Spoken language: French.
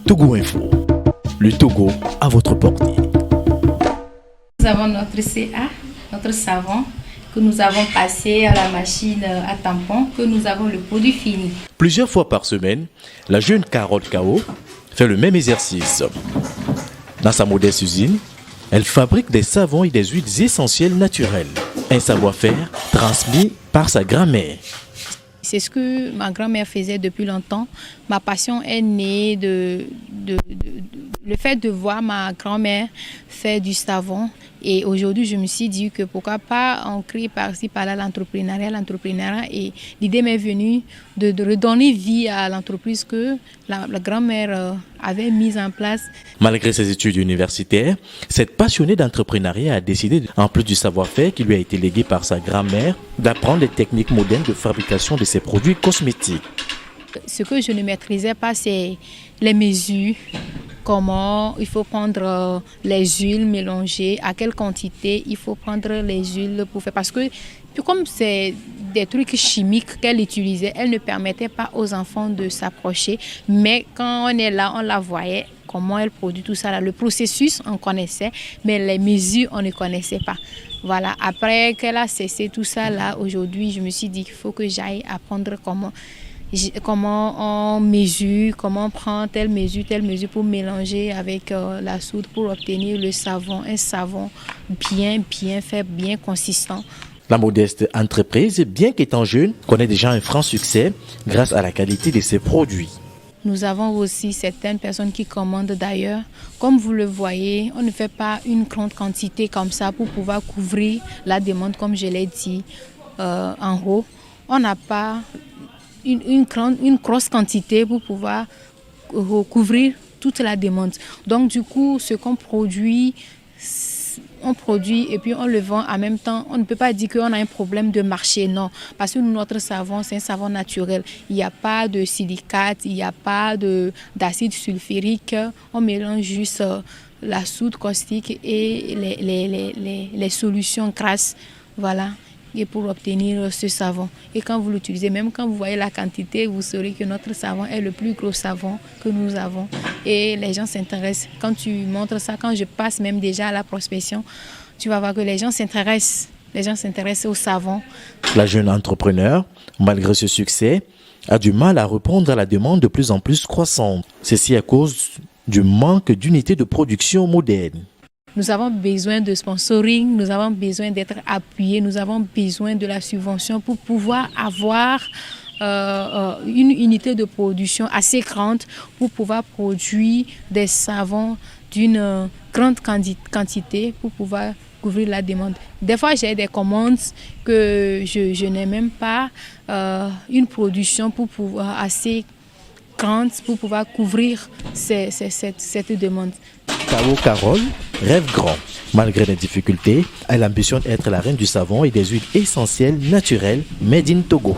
Togo Info. Le Togo à votre portée. Nous avons notre CA, notre savon, que nous avons passé à la machine à tampon, que nous avons le produit fini. Plusieurs fois par semaine, la jeune Carole Kao fait le même exercice. Dans sa modeste usine, elle fabrique des savons et des huiles essentielles naturelles. Un savoir-faire transmis par sa grand-mère. C'est ce que ma grand-mère faisait depuis longtemps. Ma passion est née le fait de voir ma grand-mère faire du savon. Et aujourd'hui, je me suis dit que pourquoi pas on crée par-ci par-là l'entrepreneuriat. Et l'idée m'est venue de redonner vie à l'entreprise que la grand-mère avait mise en place. Malgré ses études universitaires, cette passionnée d'entrepreneuriat a décidé, en plus du savoir-faire qui lui a été légué par sa grand-mère, d'apprendre les techniques modernes de fabrication de ses produits cosmétiques. Ce que je ne maîtrisais pas, c'est les mesures. Comment il faut prendre les huiles mélangées, à quelle quantité il faut prendre les huiles pour faire. Parce que comme c'est des trucs chimiques qu'elle utilisait, elle ne permettait pas aux enfants de s'approcher. Mais quand on est là, on la voyait, comment elle produit tout ça. Là. Le processus, on connaissait, mais les mesures, on ne connaissait pas. Voilà. Après qu'elle a cessé tout ça, là, aujourd'hui, je me suis dit qu'il faut que j'aille apprendre comment on mesure, comment on prend telle mesure pour mélanger avec la soude pour obtenir le savon, un savon bien fait, bien consistant. La modeste entreprise, bien qu'étant jeune, connaît déjà un franc succès grâce à la qualité de ses produits. Nous avons aussi certaines personnes qui commandent d'ailleurs. Comme vous le voyez, on ne fait pas une grande quantité comme ça pour pouvoir couvrir la demande, comme je l'ai dit en haut. On n'a pas une grosse quantité pour pouvoir couvrir toute la demande. Donc du coup, ce qu'on produit, on produit et puis on le vend en même temps. On ne peut pas dire qu'on a un problème de marché, non. Parce que notre savon, c'est un savon naturel. Il n'y a pas de silicate, il n'y a pas d'acide sulfurique. On mélange juste la soude caustique et les solutions grasses. Voilà. Et pour obtenir ce savon. Et quand vous l'utilisez, même quand vous voyez la quantité, vous saurez que notre savon est le plus gros savon que nous avons. Et les gens s'intéressent. Quand tu montres ça, quand je passe même déjà à la prospection, tu vas voir que les gens s'intéressent. Les gens s'intéressent au savon. La jeune entrepreneur, malgré ce succès, a du mal à répondre à la demande de plus en plus croissante. Ceci à cause du manque d'unités de production modernes. Nous avons besoin de sponsoring, nous avons besoin d'être appuyés, nous avons besoin de la subvention pour pouvoir avoir une unité de production assez grande pour pouvoir produire des savons d'une grande quantité pour pouvoir couvrir la demande. Des fois, j'ai des commandes que je n'ai même pas une production pour pouvoir assez grande pour pouvoir couvrir cette demande. Carole rêve grand. Malgré les difficultés, elle ambitionne être la reine du savon et des huiles essentielles naturelles made in Togo.